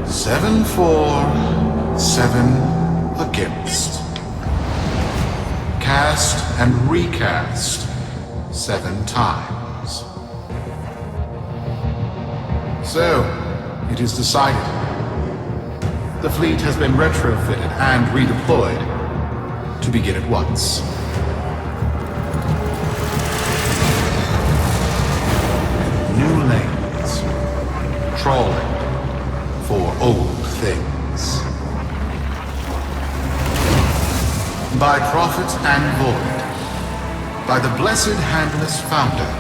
Seven for, 7 against. Cast and recast 7 times. So, it is decided. The fleet has been retrofitted and redeployed to begin at once. New lanes. Trawling for old things. By prophet and void, by the blessed handless founder,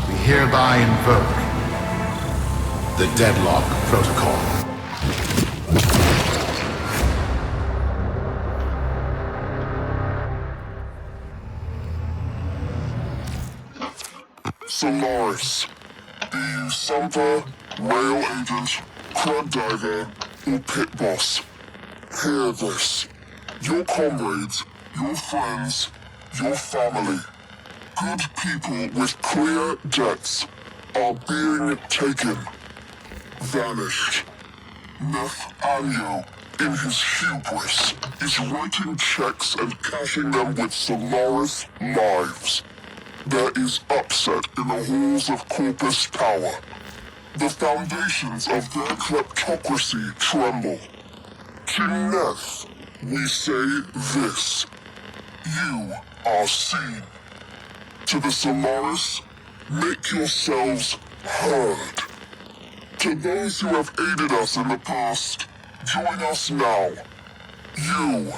we hereby invoke the Deadlock Protocol. Solaris, be you Sumper, Rail Agent, Crud Diver, or Pit Boss. Hear this. Your comrades, your friends, your family, good people with clear debts are being taken. Vanished. Nathaniel, in his hubris, is writing checks and cashing them with Solaris lives. There is upset in the halls of Corpus Power. The foundations of their kleptocracy tremble. King Neth, we say this. You are seen. To the Solaris, make yourselves heard. To those who have aided us in the past, join us now. You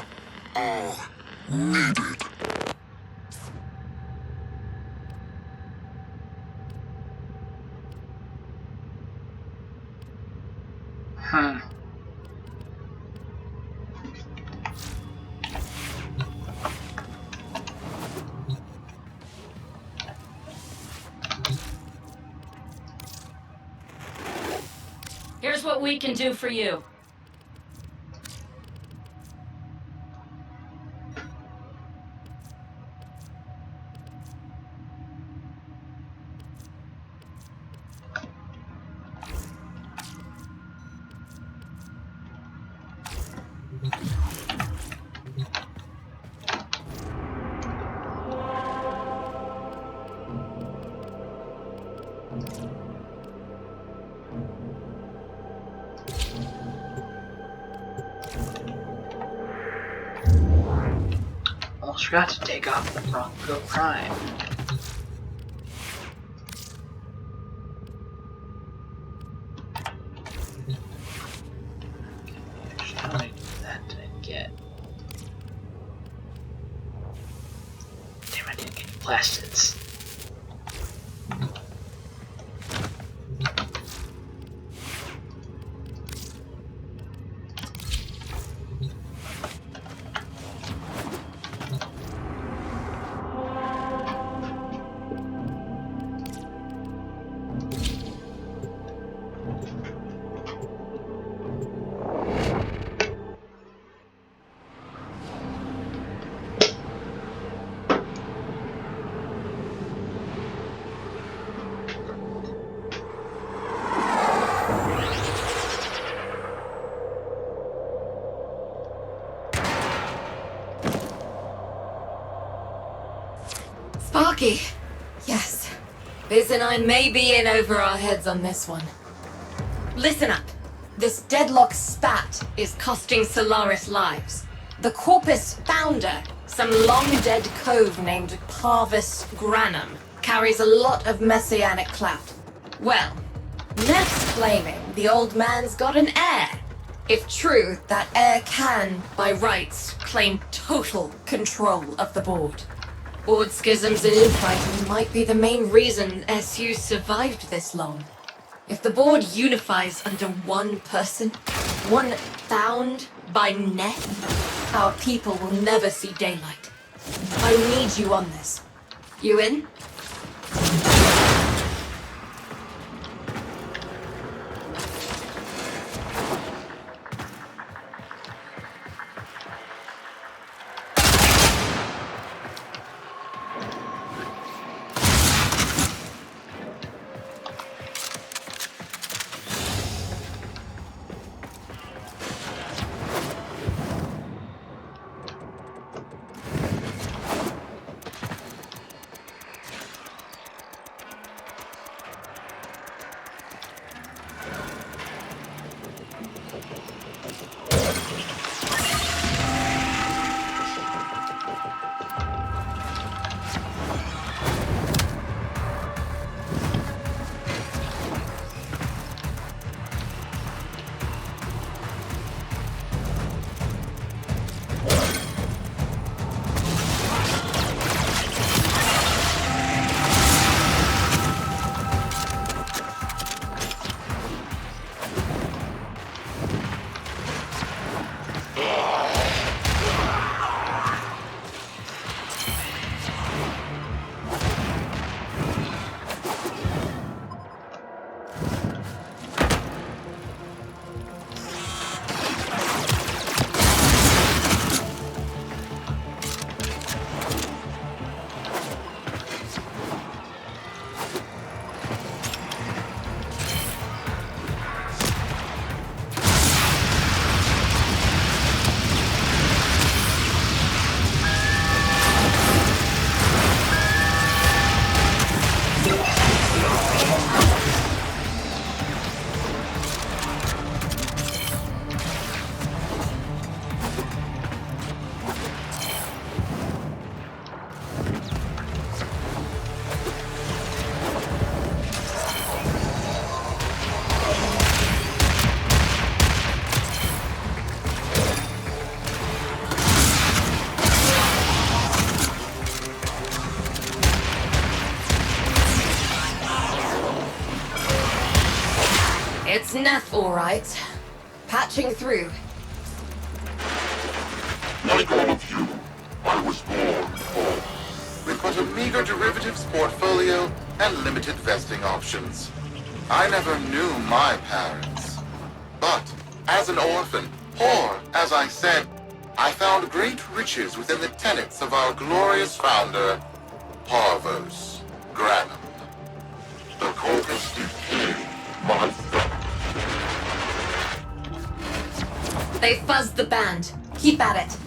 are needed. Here's what we can do for you. Almost forgot to take off the Bronco Prime. How many of that did I get? Damn, I didn't get any plastids. Sparky. Yes. Biz and I may be in over our heads on this one. Listen up. This Deadlock spat is costing Solaris lives. The Corpus founder, some long-dead cove named Parvis Granum, carries a lot of messianic clout. Well, Neff's claiming the old man's got an heir. If true, that heir can, by rights, claim total control of the board. Board schisms and infighting might be the main reason SU survived this long. If the board unifies under one person, one found by Neff, our people will never see daylight. I need you on this. You in? It's Neff, all right. Patching through. Like all of you, I was born poor. With but a meager derivatives portfolio and limited vesting options. I never knew my parents. But, as an orphan, poor, as I said, I found great riches within the tenets of our glorious founder, Parvos Granum. The Corpus became my family. They fuzzed the band. Keep at it.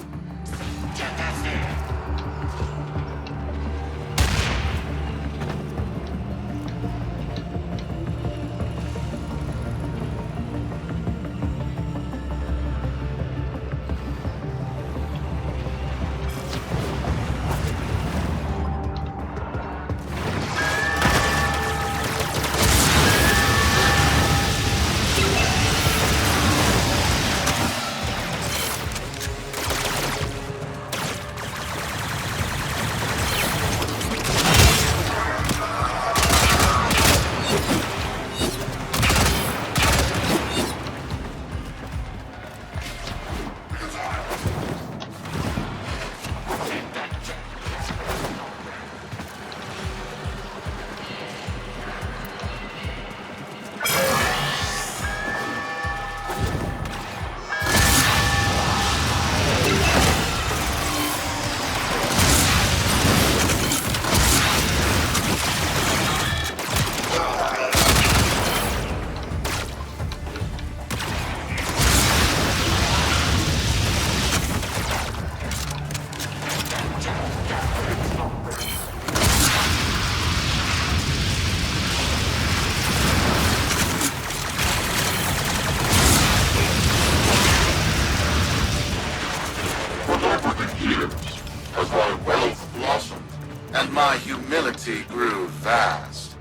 And my humility grew vast.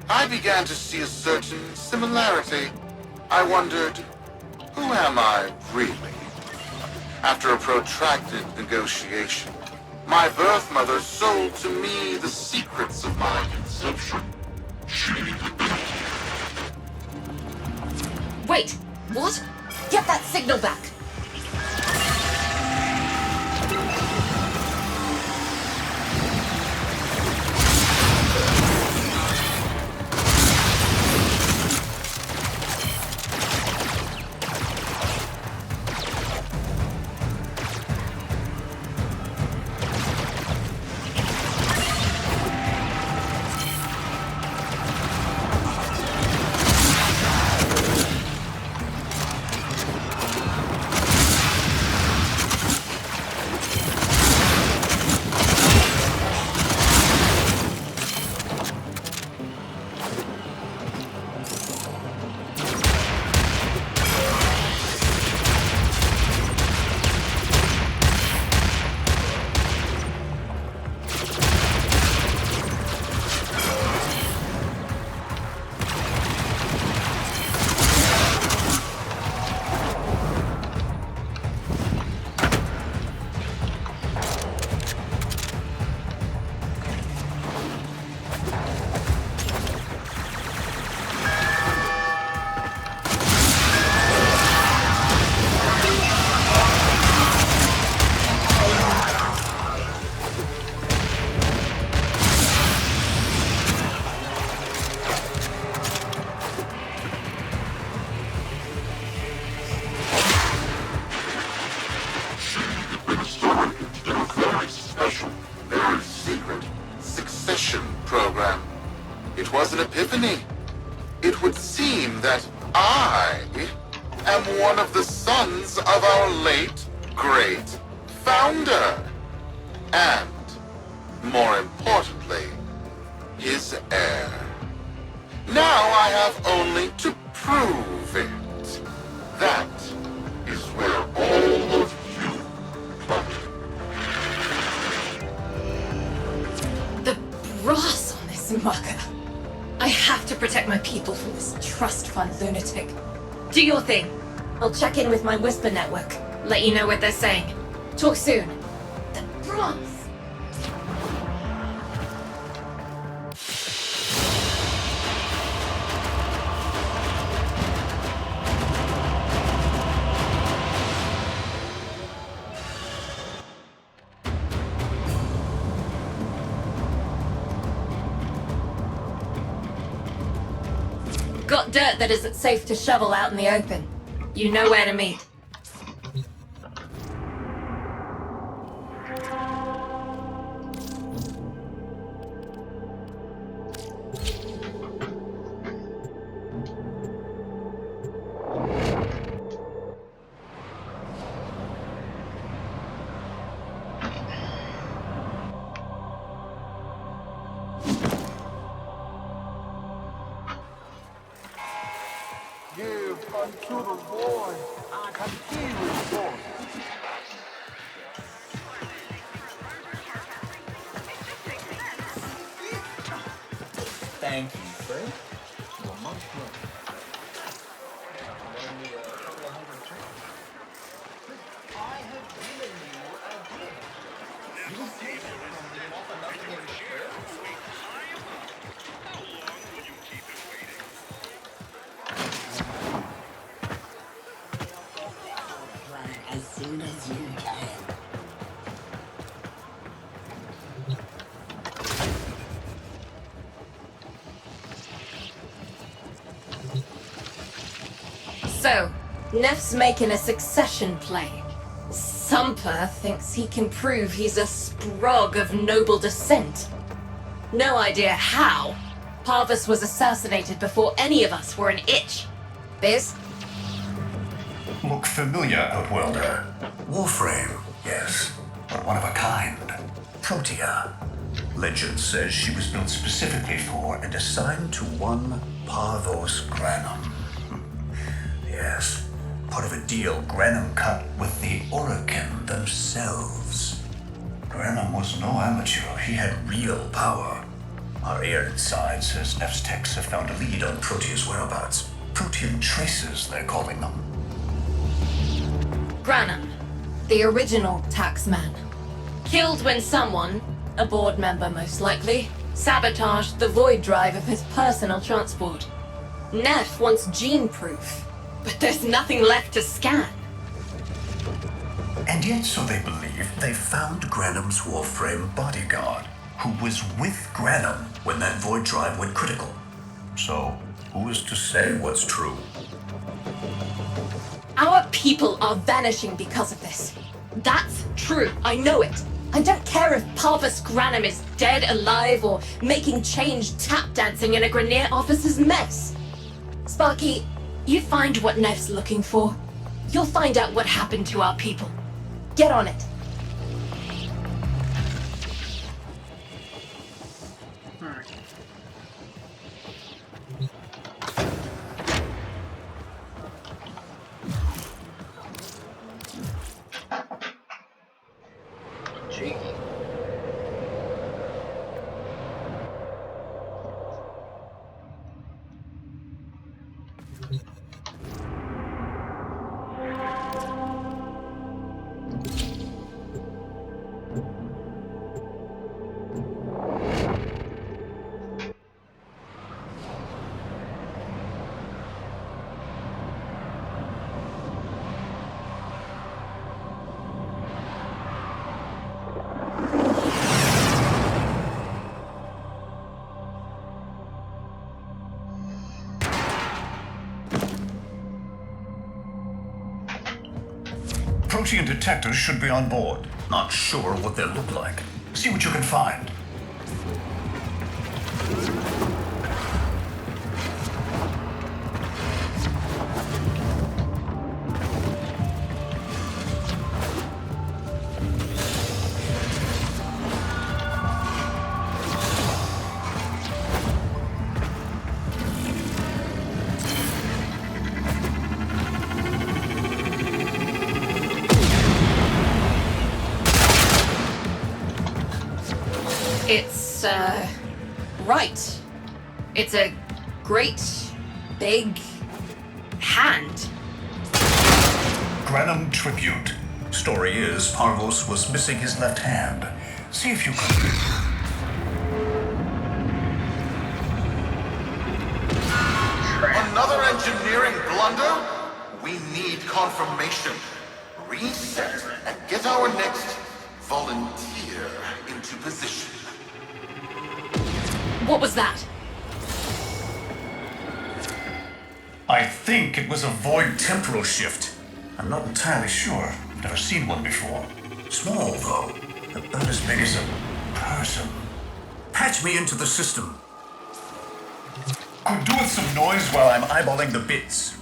I began to see a certain similarity. I wondered, who am I really? After a protracted negotiation, my birth mother sold to me the secrets of my conception. Wait, what? Get that signal back. Program. It was an epiphany. It would seem that I am one of the sons of our late, great founder. And, more importantly, his heir. Now I have only to prove it. That is where all of you come in. The brass on this mugger. I have to protect my people from this trust fund lunatic. Do your thing. I'll check in with my Whisper network. Let you know what they're saying. Talk soon. The brass. got dirt that isn't safe to shovel out in the open, you know where to meet. Give unto the void, and he rejoice. Thank you, Fred. You're most welcome. I have given you a gift. You take it from me and offer nothing in return. As soon as you can. So, Neff's making a succession play. Sumper thinks he can prove he's a sprog of noble descent. No idea how. Parvus was assassinated before any of us were an itch. Biz? Look familiar, Outworlder. Warframe, yes, but one of a kind. Protea. Legend says she was built specifically for and assigned to one Parvos Granum. Yes, part of a deal Granum cut with the Orokin themselves. Granum was no amateur. He had real power. Our air inside says Neff's techs have found a lead on Protea's whereabouts. Protean traces, they're calling them. Granum, the original taxman. Killed when someone, a board member most likely, sabotaged the void drive of his personal transport. Neff wants gene proof, but there's nothing left to scan. And yet, so they believe, they found Granum's Warframe bodyguard, who was with Granum when that void drive went critical. So, who is to say what's true? Our people are vanishing because of this. That's true, I know it. I don't care if Parvus Granum is dead, alive, or making change tap dancing in a Grenier officer's mess. Sparky, you find what Neff's looking for. You'll find out what happened to our people. Get on it. Alright. Cheeky. Protean detectors should be on board. Not sure what they look like. See what you can find. It's, right. It's a great, big hand. Granum tribute. Story is, Parvos was missing his left hand. See if you can... Another engineering blunder? We need confirmation. Reset and get our next volunteer into position. What was that? I think it was a void temporal shift. I'm not entirely sure. I've never seen one before. Small, though. About as big as a person. Patch me into the system. Could do with some noise while I'm eyeballing the bits.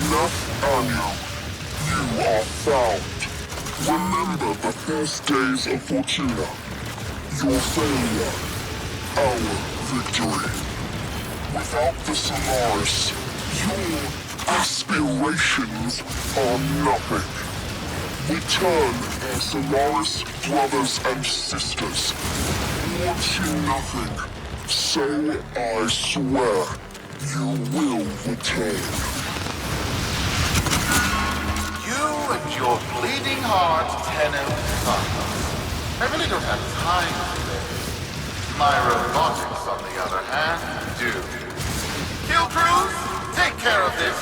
Lycaon, you are found. Remember the first days of Fortuna. Your failure, our victory. Without the Solaris, your aspirations are nothing. Return, our Solaris brothers and sisters. Want you nothing, so I swear you will return. You and your bleeding heart, Tenno. I really don't have time for this. My robotics, on the other hand, do. Kill crews, take care of this.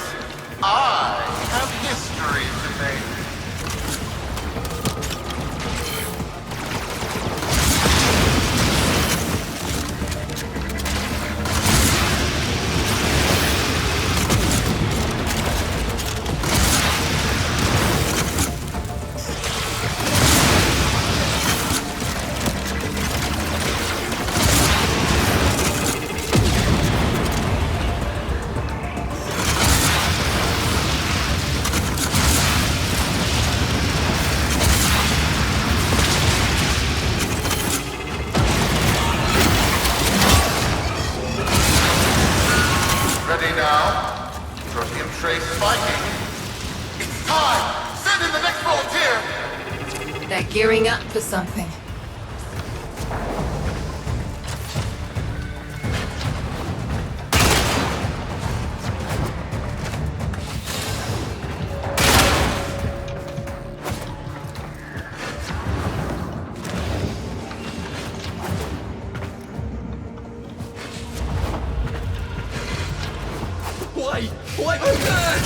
I have history to make. Ready now? Protean trace spiking. It's time! Send in the next volunteer! They're gearing up for something. Why on earth?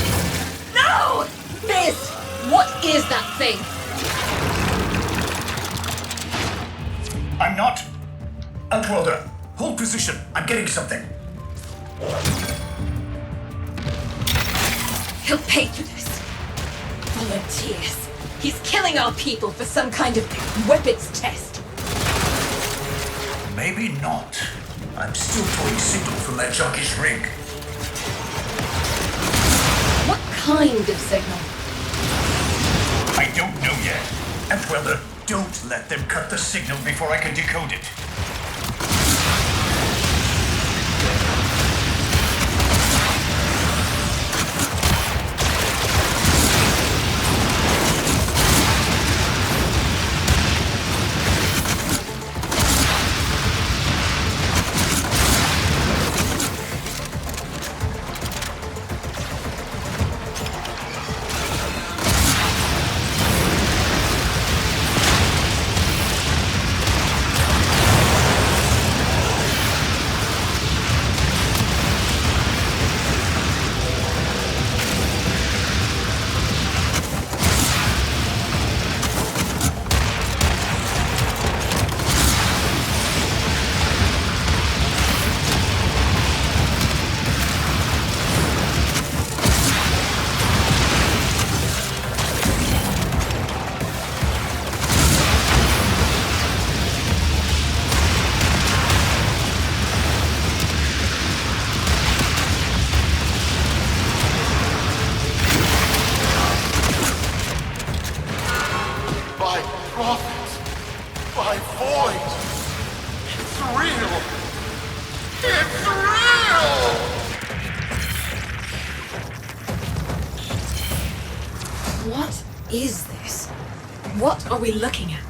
No! This! What is that thing? I'm not. Outworlder, hold position. I'm getting something. He'll pay for this. Volunteers. He's killing our people for some kind of weapons test. Maybe not. I'm still pulling signal from that jockey's rig. What kind of signal? I don't know yet. Outworlder, don't let them cut the signal before I can decode it. By prophet, by void. It's real. It's real! What is this? What are we looking at?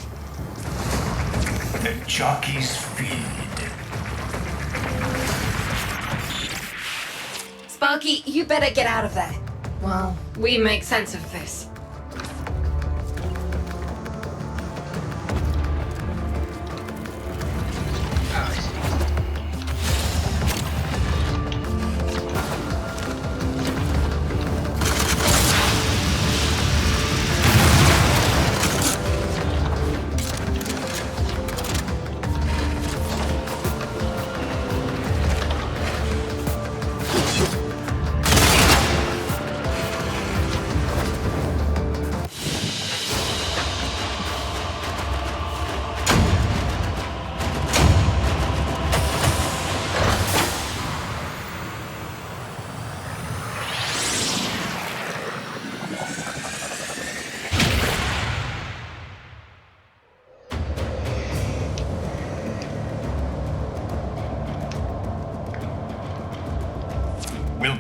The jockey's feed. Sparky, you better get out of there. Well, we make sense of this. Oh, I see.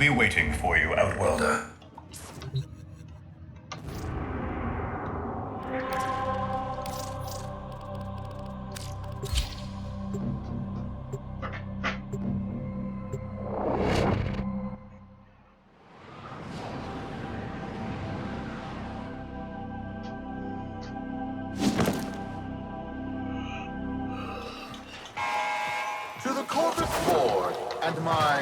be waiting for you, Outworlder. To the Corpus Board and my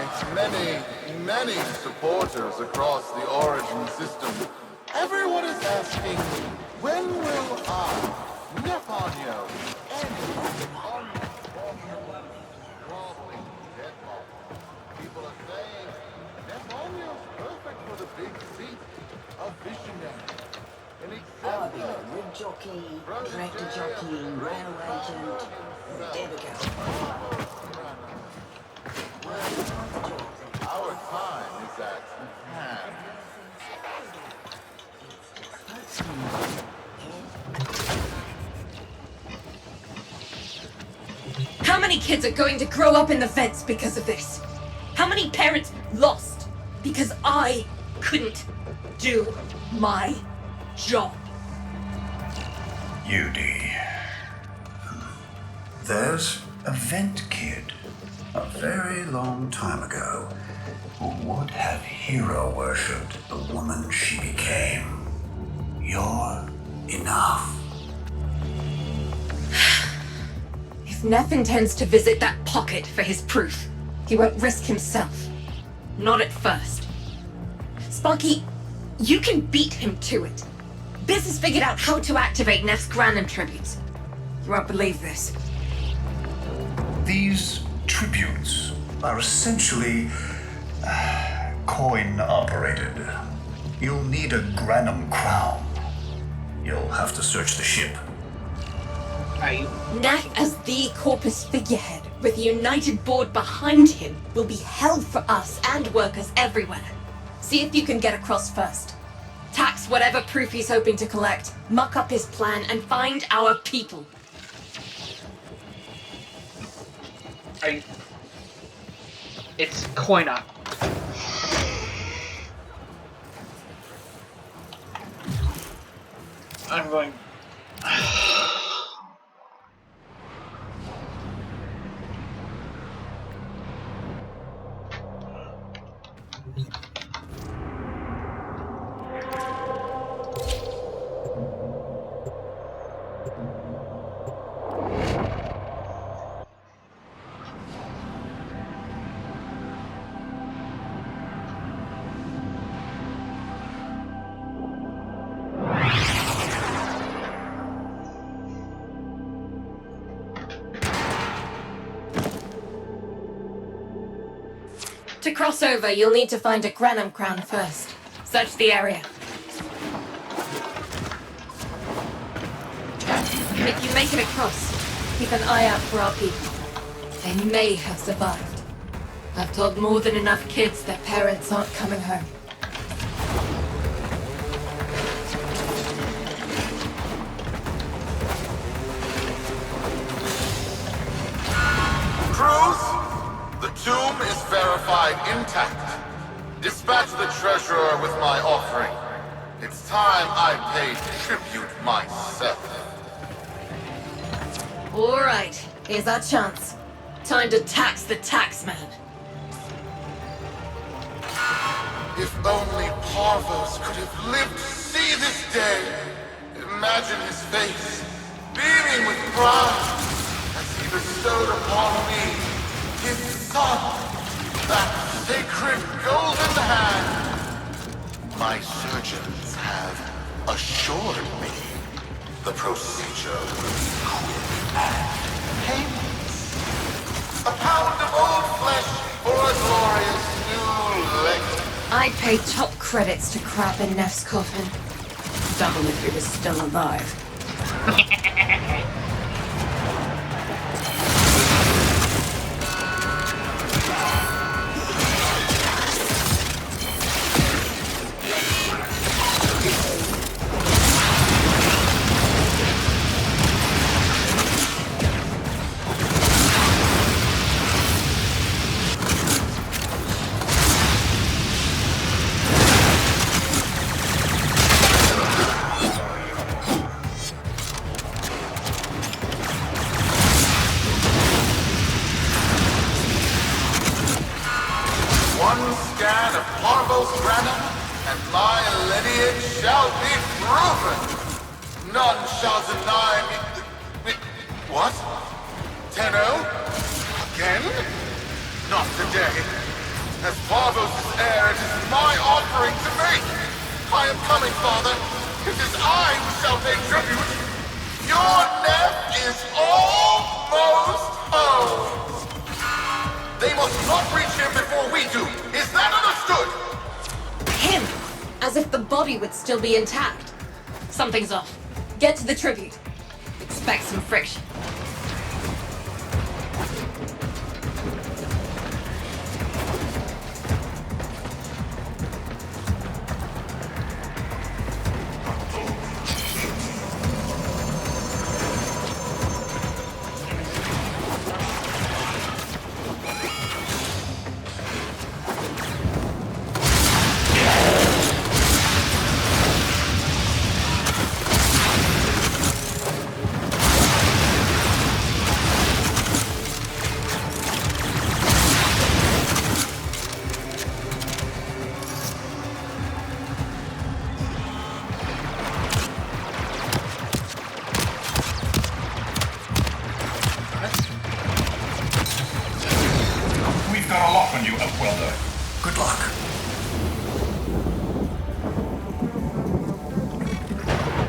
many supporters across the Origin system, everyone is asking, when will I, Neponyo, end on Warframe Deadlock? People are saying Neponyo's perfect for the big seat, a visionary, an I'll be a exemplar. rig jockey, tractor jockey, rail agent, dedicated. Our time is at hand. How many kids are going to grow up in the vents because of this? How many parents lost because I couldn't do my job? UD. There's a vent kid, a very long time ago, who would have hero worshipped the woman she became. You're enough. If Neff intends to visit that pocket for his proof, he won't risk himself. Not at first. Sparky, you can beat him to it. Biz has figured out how to activate Neff's Granum tributes. You won't believe this. These tributes are essentially coin-operated. You'll need a Granum crown. You'll have to search the ship. Are you? Neff as the Corpus figurehead, with a united board behind him, will be hell for us and workers everywhere. See if you can get across first. Tax whatever proof he's hoping to collect, muck up his plan, and find our people. Are you? It's coin up. I'm going. To cross over, you'll need to find a Granum crown first. Search the area. If you make it across, keep an eye out for our people. They may have survived. I've told more than enough kids their parents aren't coming home. Cruz, the tomb is verified intact. Dispatch the treasurer with my offering. It's time I paid tribute myself. All right, here's our chance. Time to tax the taxman. If only Parvos could have lived to see this day. Imagine his face, beaming with pride, as he bestowed upon me his son, that sacred golden hand. My surgeons have assured me the procedure will be quick and painless. A pound of old flesh for a glorious new leg. I'd pay top credits to crap in Neff's coffin. Double if he was still alive. proven. None shall deny me. What? Tenno? Again? Not today. As Parvos' heir, it is my offering to make. I am coming, Father. It is I who shall pay tribute. Your nephew is almost home. They must not reach him before we do. Is that understood? Him! As if the body would still be intact. Something's off. Get to the tribute. Expect some friction.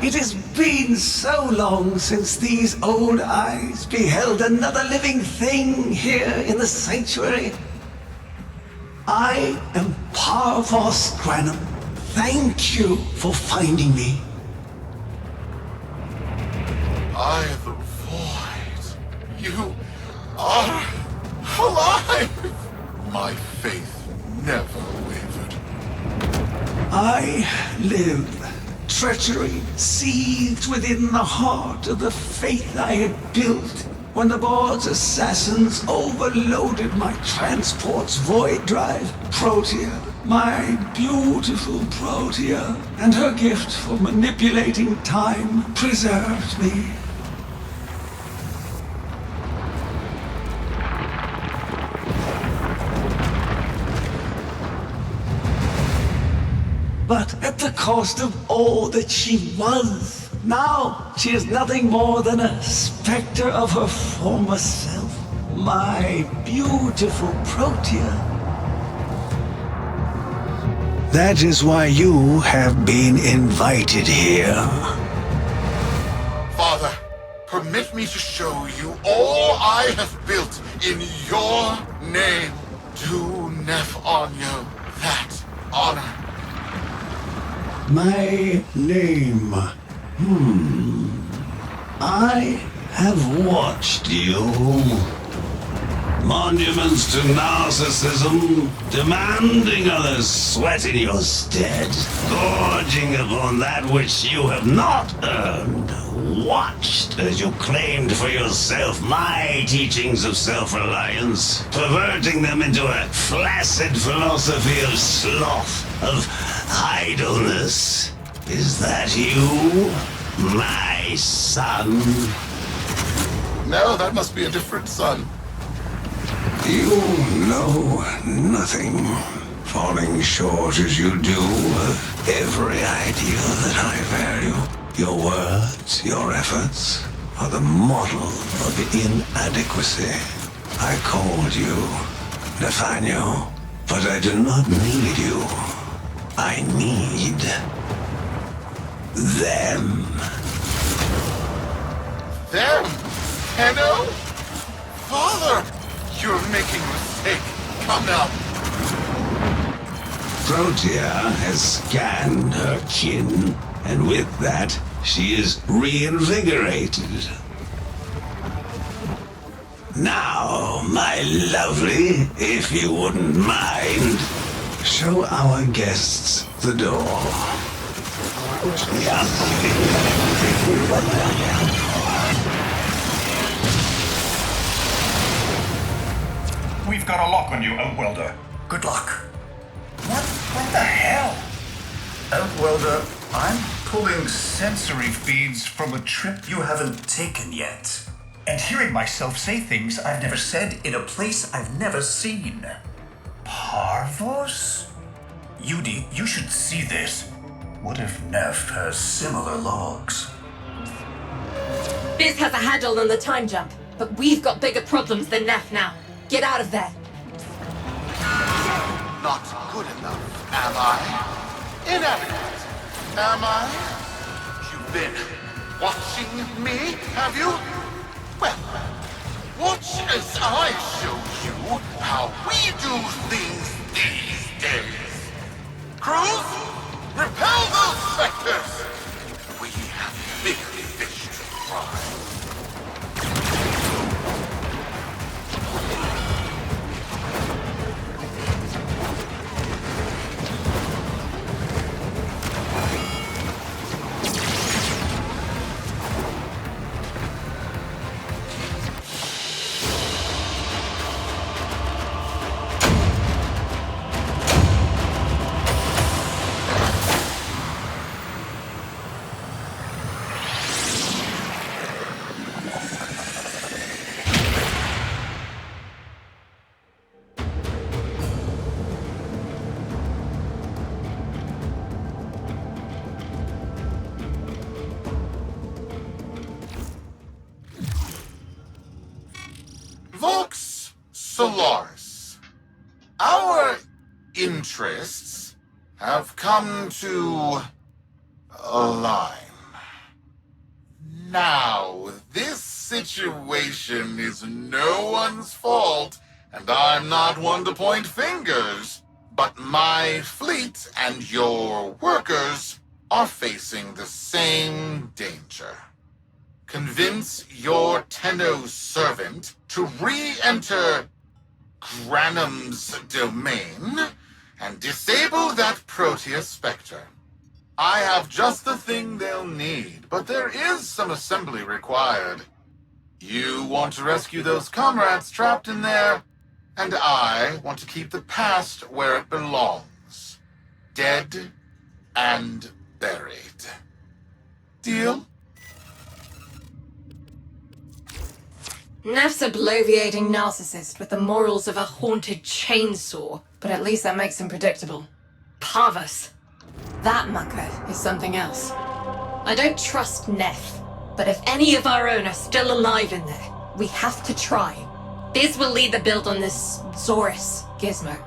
It has been so long since these old eyes beheld another living thing here in the sanctuary. I am Parvos Granum. Thank you for finding me. I the void. You are alive! My faith never wavered. I live. Treachery seethed within the heart of the faith I had built when the board's assassins overloaded my transport's void drive. Protea, my beautiful Protea, and her gift for manipulating time preserved me. But at the cost of all that she was. Now she is nothing more than a specter of her former self. My beautiful Protea. That is why you have been invited here. Father, permit me to show you all I have built in your name. Do Nevermore that honor. My name. I have watched you. Monuments to narcissism, demanding others sweat in your stead, gorging upon that which you have not earned. Watched as you claimed for yourself my teachings of self-reliance, perverting them into a flaccid philosophy of sloth, of idleness. Is that you, my son? No, that must be a different son. You know nothing, falling short as you do of every ideal that I value. Your words, your efforts, are the model of inadequacy. I called you Nathaniel, but I do not need you. I need them. Them? Tenno? Father! You're making a mistake. Come now. Protea has scanned her kin, and with that, she is reinvigorated. Now, my lovely, if you wouldn't mind, show our guests the door. We've got a lock on you, Outwelder. Good luck. What the hell? Outwelder, I'm pulling sensory feeds from a trip you haven't taken yet. And hearing myself say things I've never said in a place I've never seen. Parvos? Yudi, you should see this. What if Neff has similar logs? Biz has a handle on the time jump, but we've got bigger problems than Neff now. Get out of there. Not good enough, am I? Inadequate, am I? You've been watching me, have you? Well, watch as I show you how we do things these days. Crews, repel those specters! We have bigger fish to fry. Vox Solaris. Our interests have come to align. Now, this situation is no one's fault, and I'm not one to point fingers, but my fleet and your workers are facing the same danger. Convince your Tenno servant to re-enter Granum's domain and disable that Proteus Spectre. I have just the thing they'll need, but there is some assembly required. You want to rescue those comrades trapped in there, and I want to keep the past where it belongs. Dead and buried. Deal? Neff's a bloviating narcissist with the morals of a haunted chainsaw, but at least that makes him predictable. Parvus. That mucker is something else. I don't trust Neff, but if any of our own are still alive in there, we have to try. Biz will lead the build on this Zorus gizmo.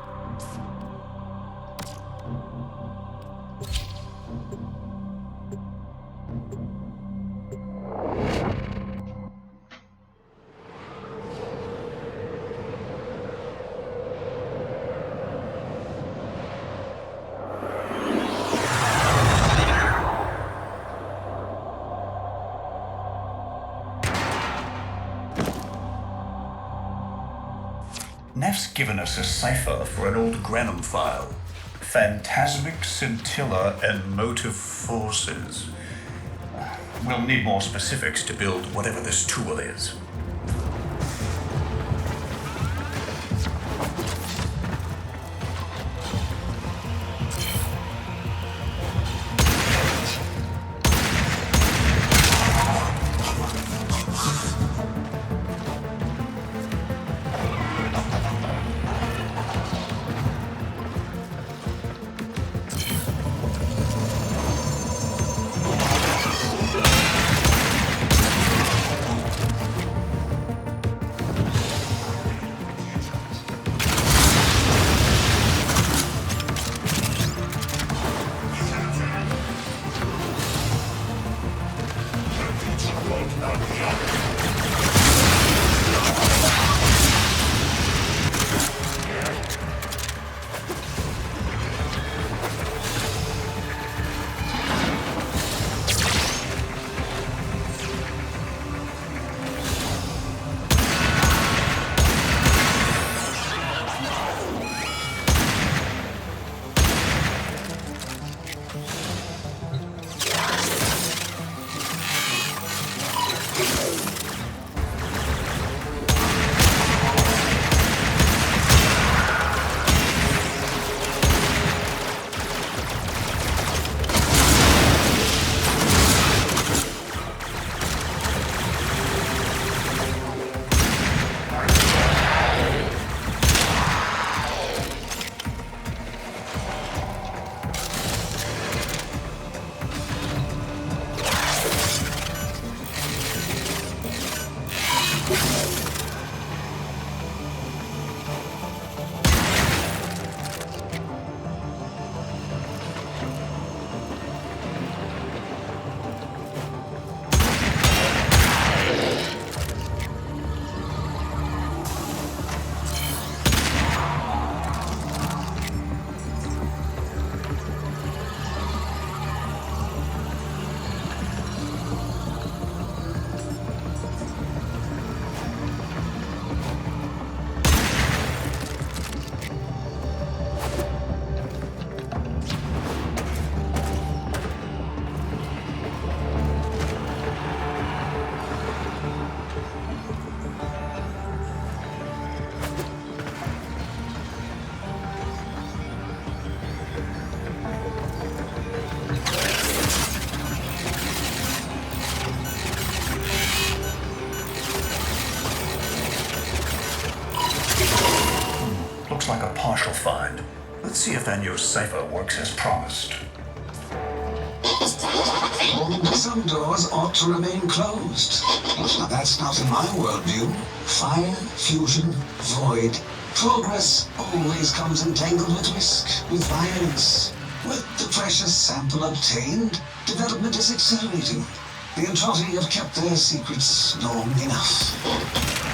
Neff's given us a cipher for an old Granum file. Phantasmic scintilla and motive forces. We'll need more specifics to build whatever this tool is. martial find. Let's see if that new cipher works as promised. Some doors ought to remain closed. That's not in my worldview. Fire, fusion, void. Progress always comes entangled with risk, with violence. With the precious sample obtained, development is accelerating. The Entrati have kept their secrets long enough.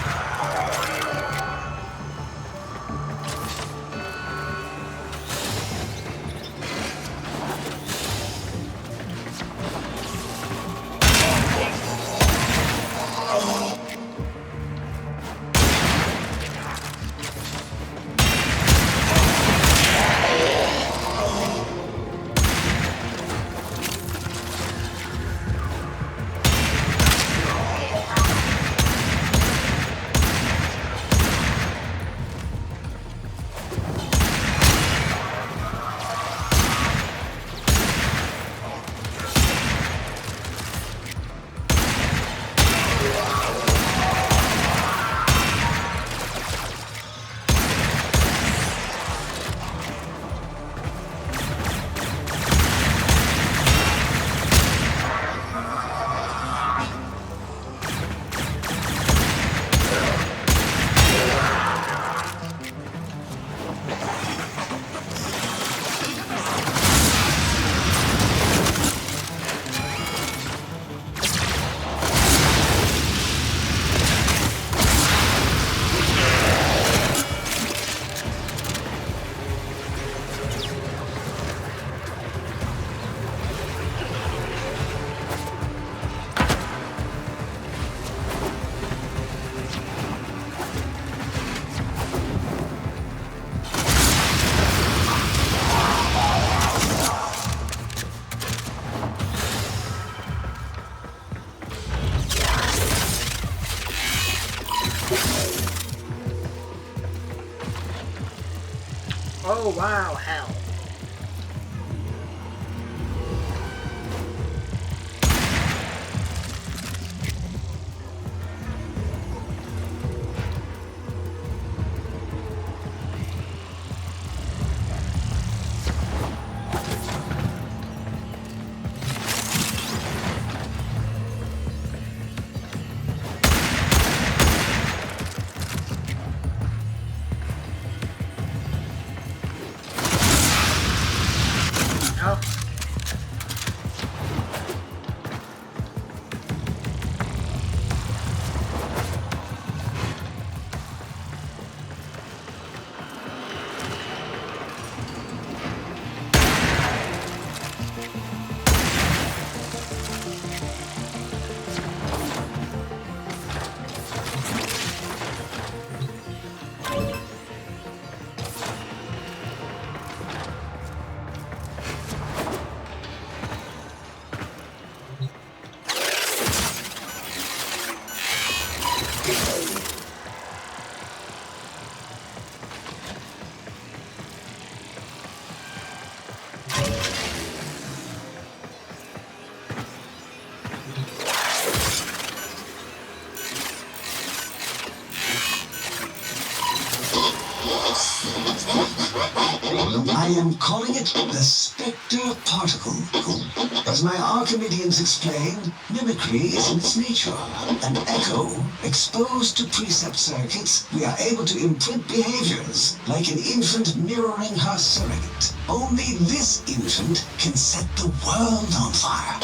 Oh wow, hell. I am calling it the Spectre Particle. As my Archimedeans explained, mimicry is in its nature. An echo, exposed to precept circuits, we are able to imprint behaviors, like an infant mirroring her surrogate. Only this infant can set the world on fire.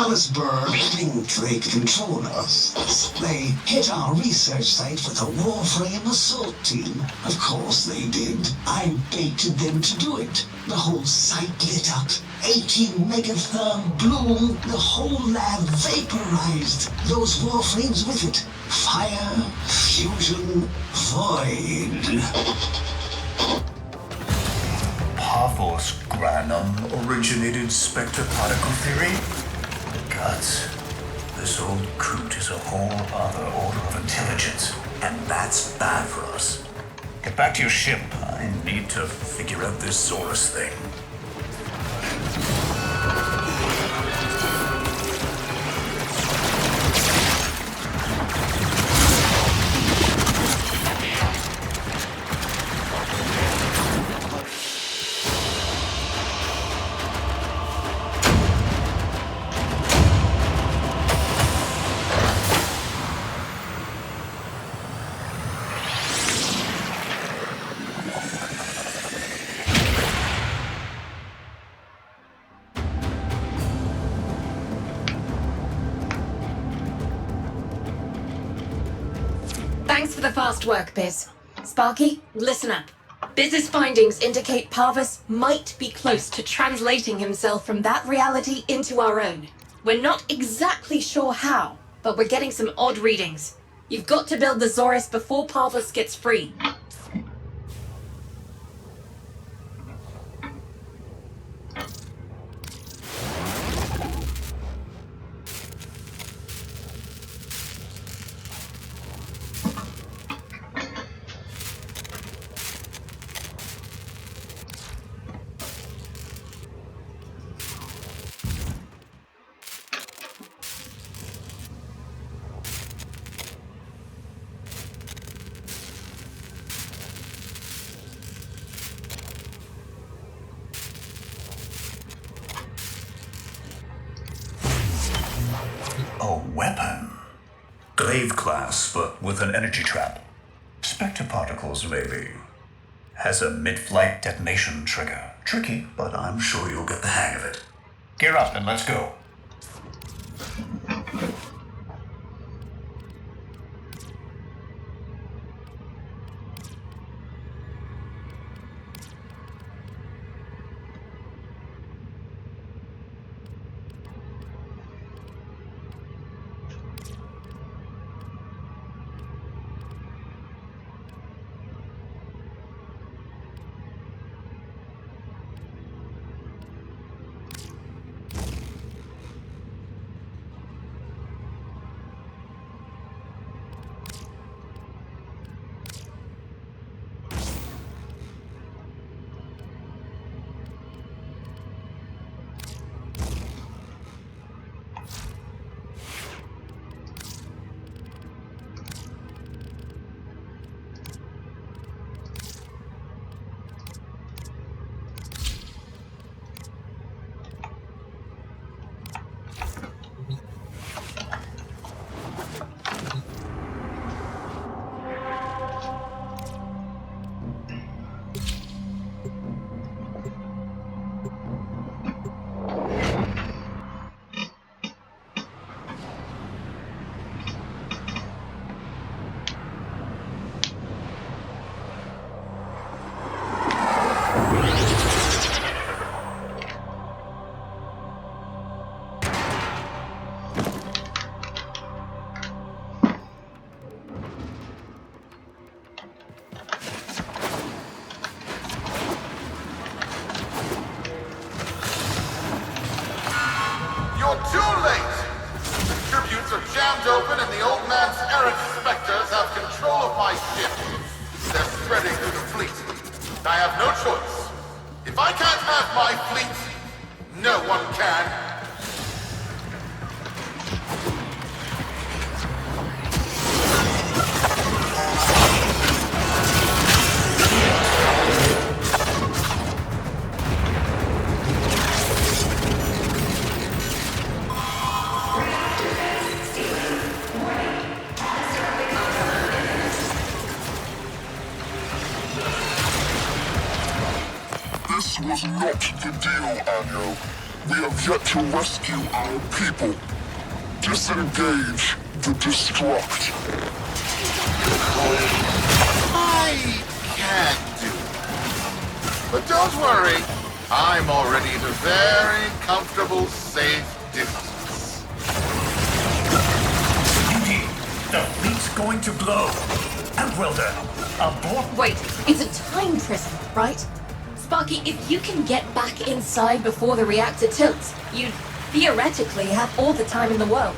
Salisbury think they control us. They hit our research site with a Warframe assault team. Of course they did. I baited them to do it. The whole site lit up. 18 megatherm bloom. The whole lab vaporized. Those Warframes with it. Fire, fusion, void. Parvos Granum originated spectre particle theory? Guts. This old coot is a whole other order of intelligence, and that's bad for us. Get back to your ship. I need to figure out this Zorus thing. Thanks for the fast work, Biz. Sparky, listen up. Biz's findings indicate Parvus might be close to translating himself from that reality into our own. We're not exactly sure how, but we're getting some odd readings. You've got to build the Zorus before Parvus gets free. A weapon? Glaive class, but with an energy trap. Spectre particles, maybe. Has a mid-flight detonation trigger. Tricky, but I'm sure you'll get the hang of it. Gear up and let's go. jammed open and the old man's errant specters have control of my ship. They're spreading through the fleet. I have no choice. If I can't have my fleet, no one can. This was not the deal, Anyo. We have yet to rescue our people. Disengage the destruct. I can't do that. But don't worry. I'm already at a very comfortable, safe distance. Beauty, the fleet's going to blow. Outwelder, abort. Wait, it's a time prison, right? Sparky, if you can get back inside before the reactor tilts, you'd theoretically have all the time in the world.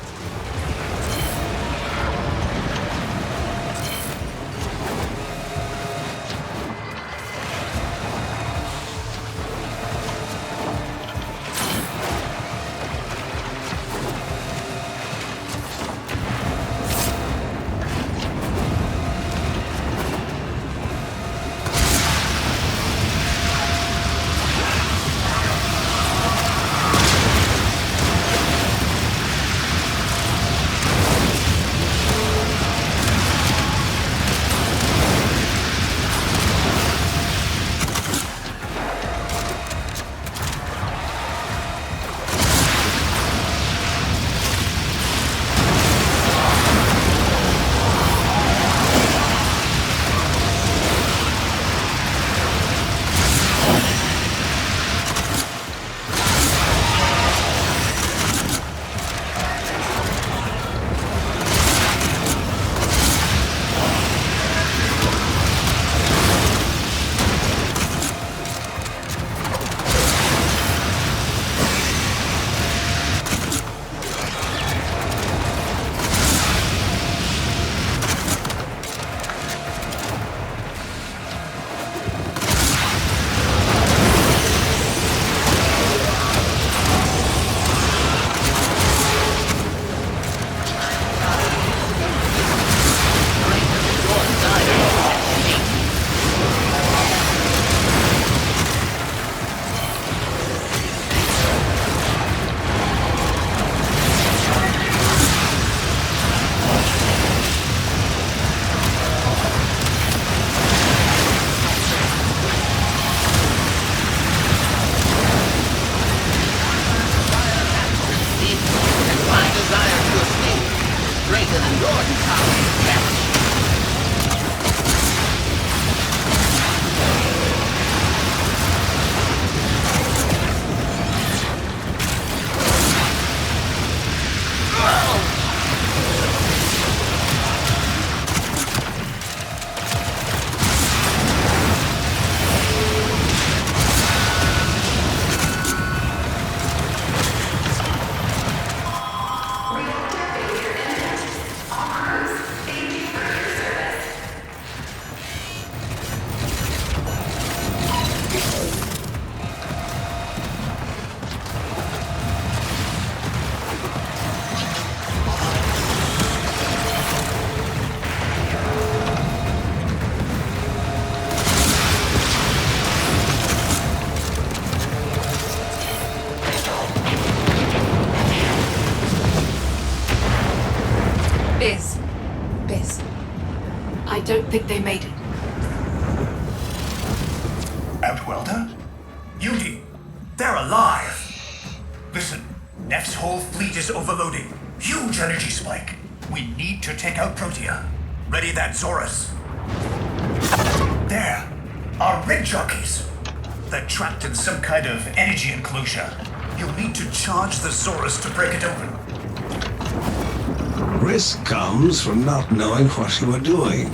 Biz. I don't think they made it. Outwelder? Beauty, they're alive. Listen, Neff's whole fleet is overloading. Huge energy spike. We need to take out Protea. Ready that Zorus. There, our rig jockeys. They're trapped in some kind of energy enclosure. You'll need to charge the Zorus to break it open. Risk comes from not knowing what you are doing.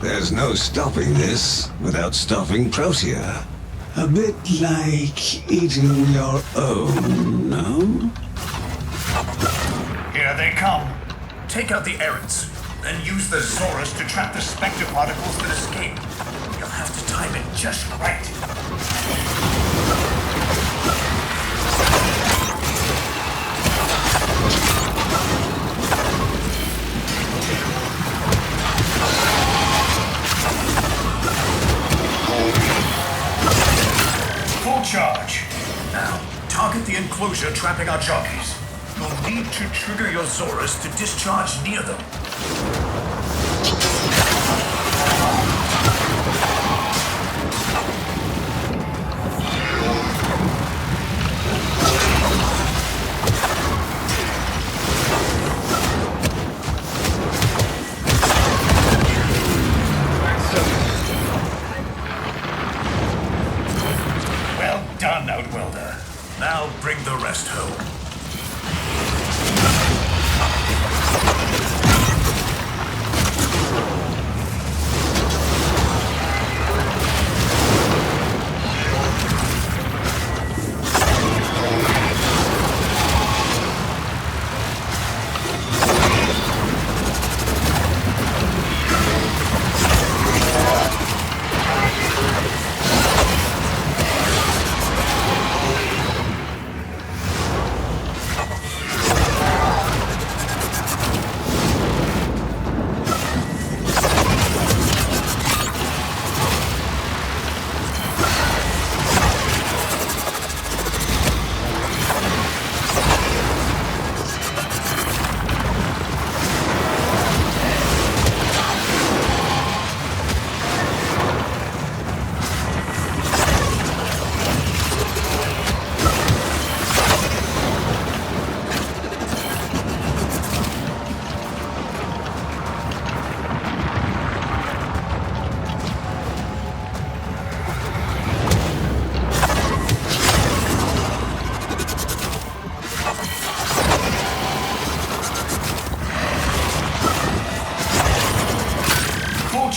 There's no stopping this without stopping Protea. A bit like eating your own, no? Here they come. Take out the errants, then use the Zorus to trap the Spectre particles that escape. You'll have to time it just right. Full charge. Now, target the enclosure trapping our jockeys. You'll need to trigger your Zorus to discharge near them.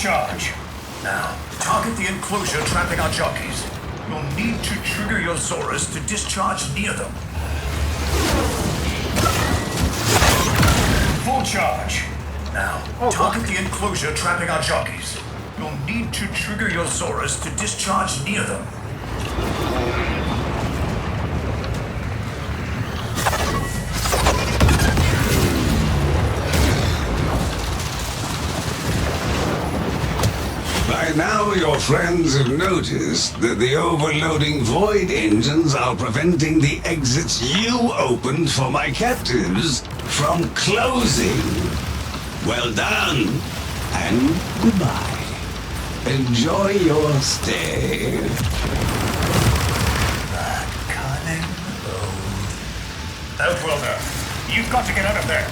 charge. Now, target the enclosure trapping our jockeys. You'll need to trigger your Zorus to discharge near them. Full charge. Now, target the enclosure trapping our jockeys. You'll need to trigger your Zorus to discharge near them. By now, your friends have noticed that the overloading void engines are preventing the exits you opened for my captives from closing. Well done, and goodbye. Enjoy your stay. That cunning road. Outworlder, you've got to get out of there.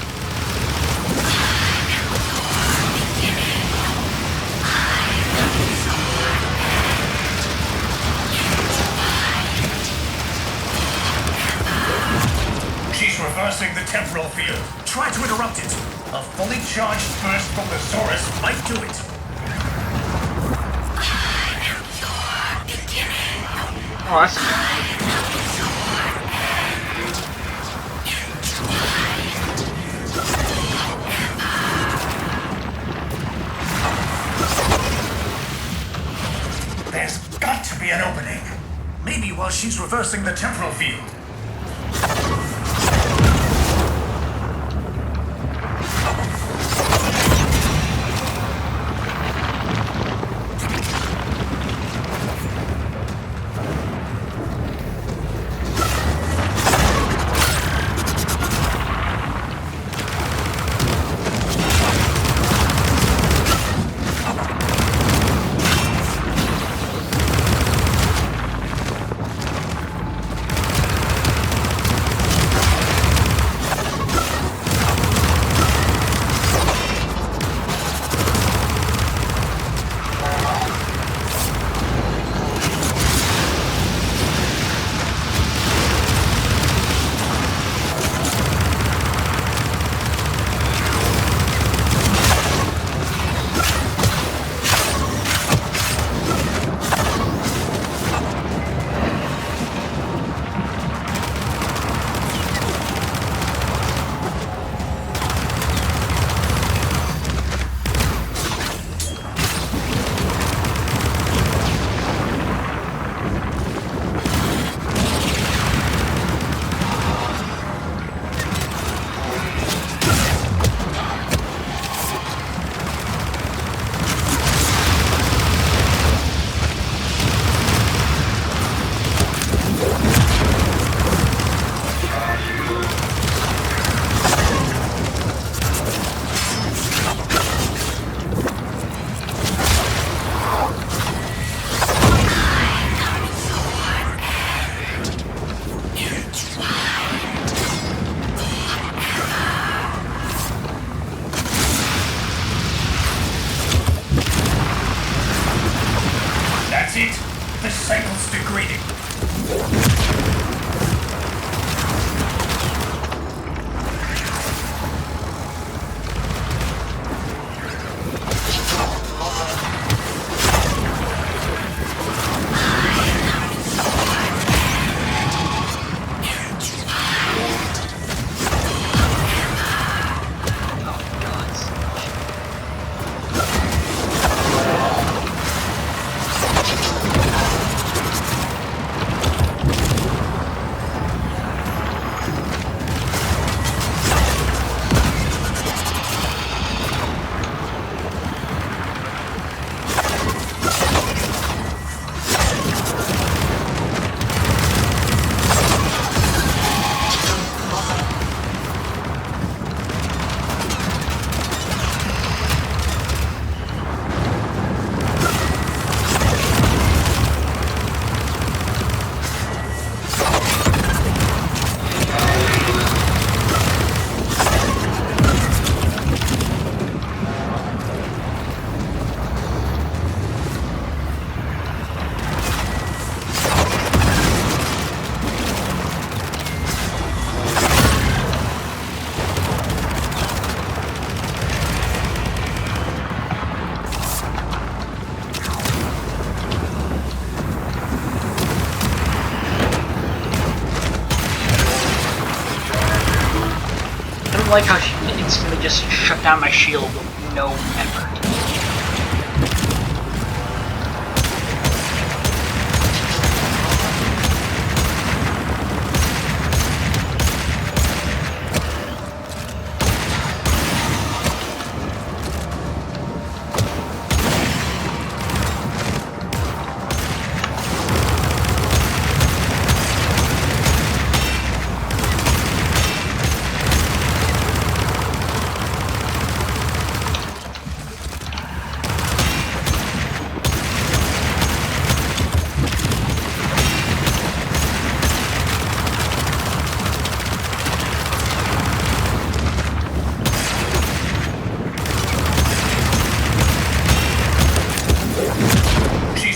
She's reversing the temporal field. Try to interrupt it. A fully charged burst from the Zorus might do it. Oh, I see. There's got to be an opening. Maybe while she's reversing the temporal field. like how she instantly just shut down my shield with no effort.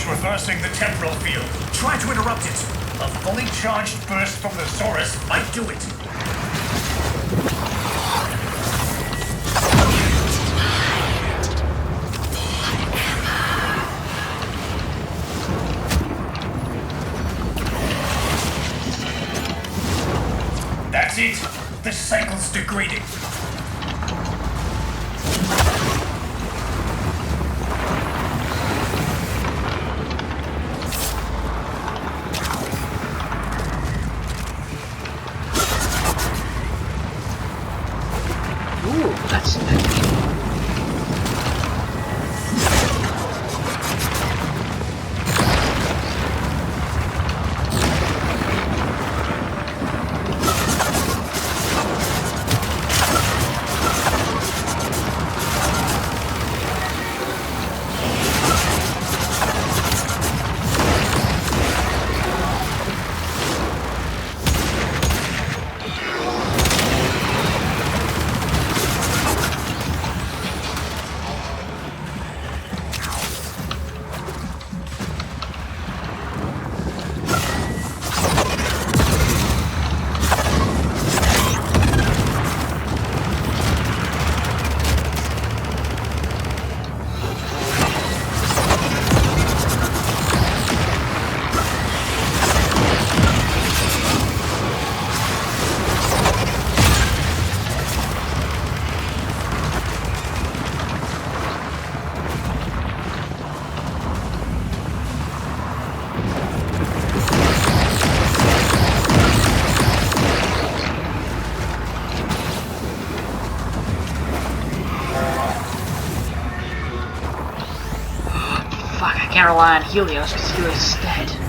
Reversing the temporal field. Try to interrupt it. A fully charged burst from the Saurus might do it. That's it. The cycle's degrading. Can't rely on Helios because Helios is dead.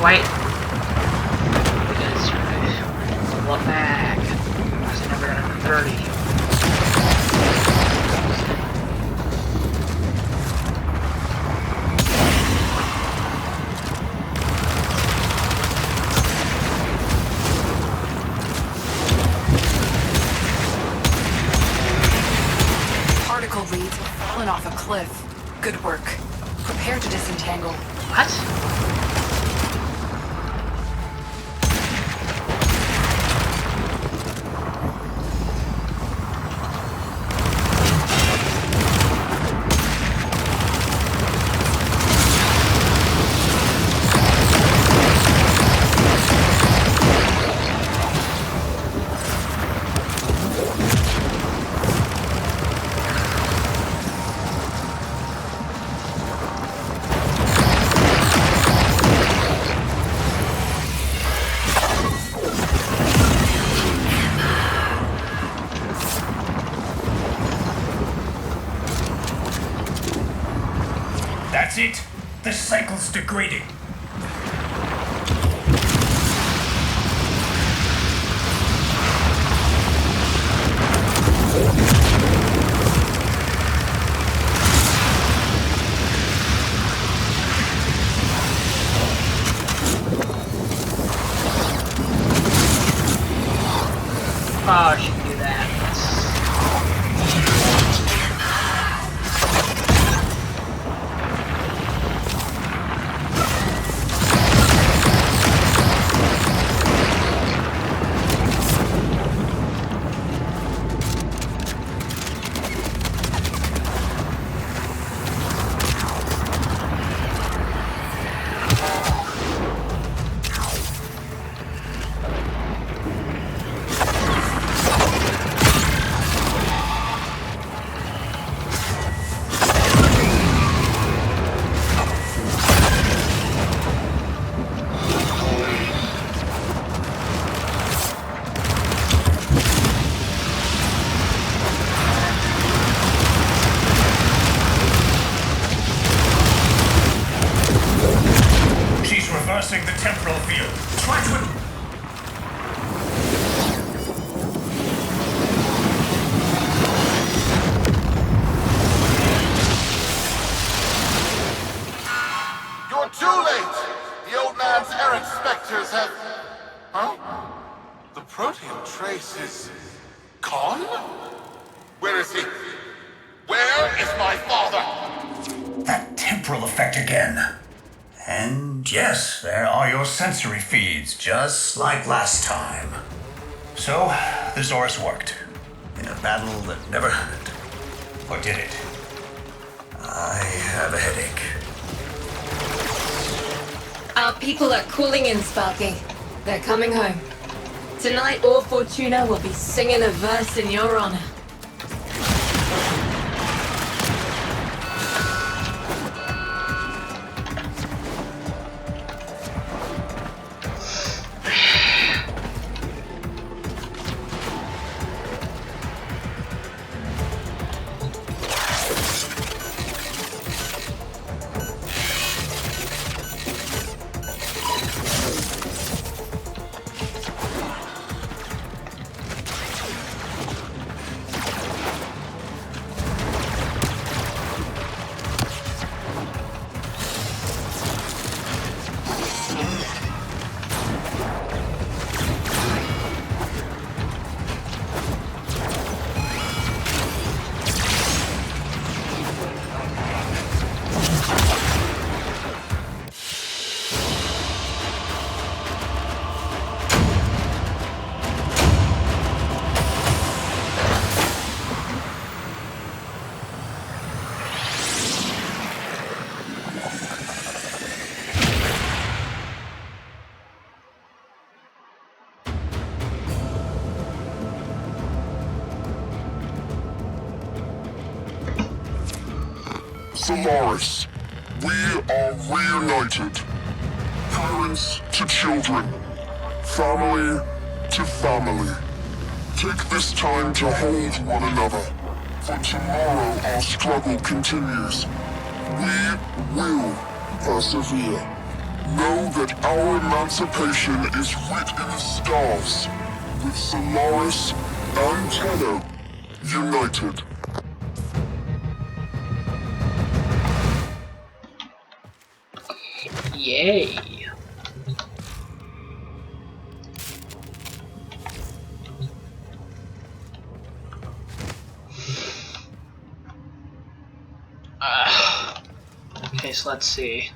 Wait. Because what bag? Because I never got a 30. Particle reads have fallen off a cliff. Good work. Prepare to disentangle. What? That's it. The cycle's degrading. Oh, I should do that. Reversing the temporal field. Try to... You're too late! The old man's errant specters have... Huh? The protean trace is... gone? Where is he? Where is my father? That temporal effect again. And yes, there are your sensory feeds, just like last time. So, the Zorus worked. In a battle that never happened. Or did it? I have a headache. Our people are calling in, Sparky. They're coming home. Tonight, all Fortuna will be singing a verse in your honor. Solaris, we are reunited. Parents to children, family to family. Take this time to hold one another, for tomorrow our struggle continues. We will persevere. Know that our emancipation is writ in the stars, with Solaris and Tenno united. Yay. Okay, so let's see.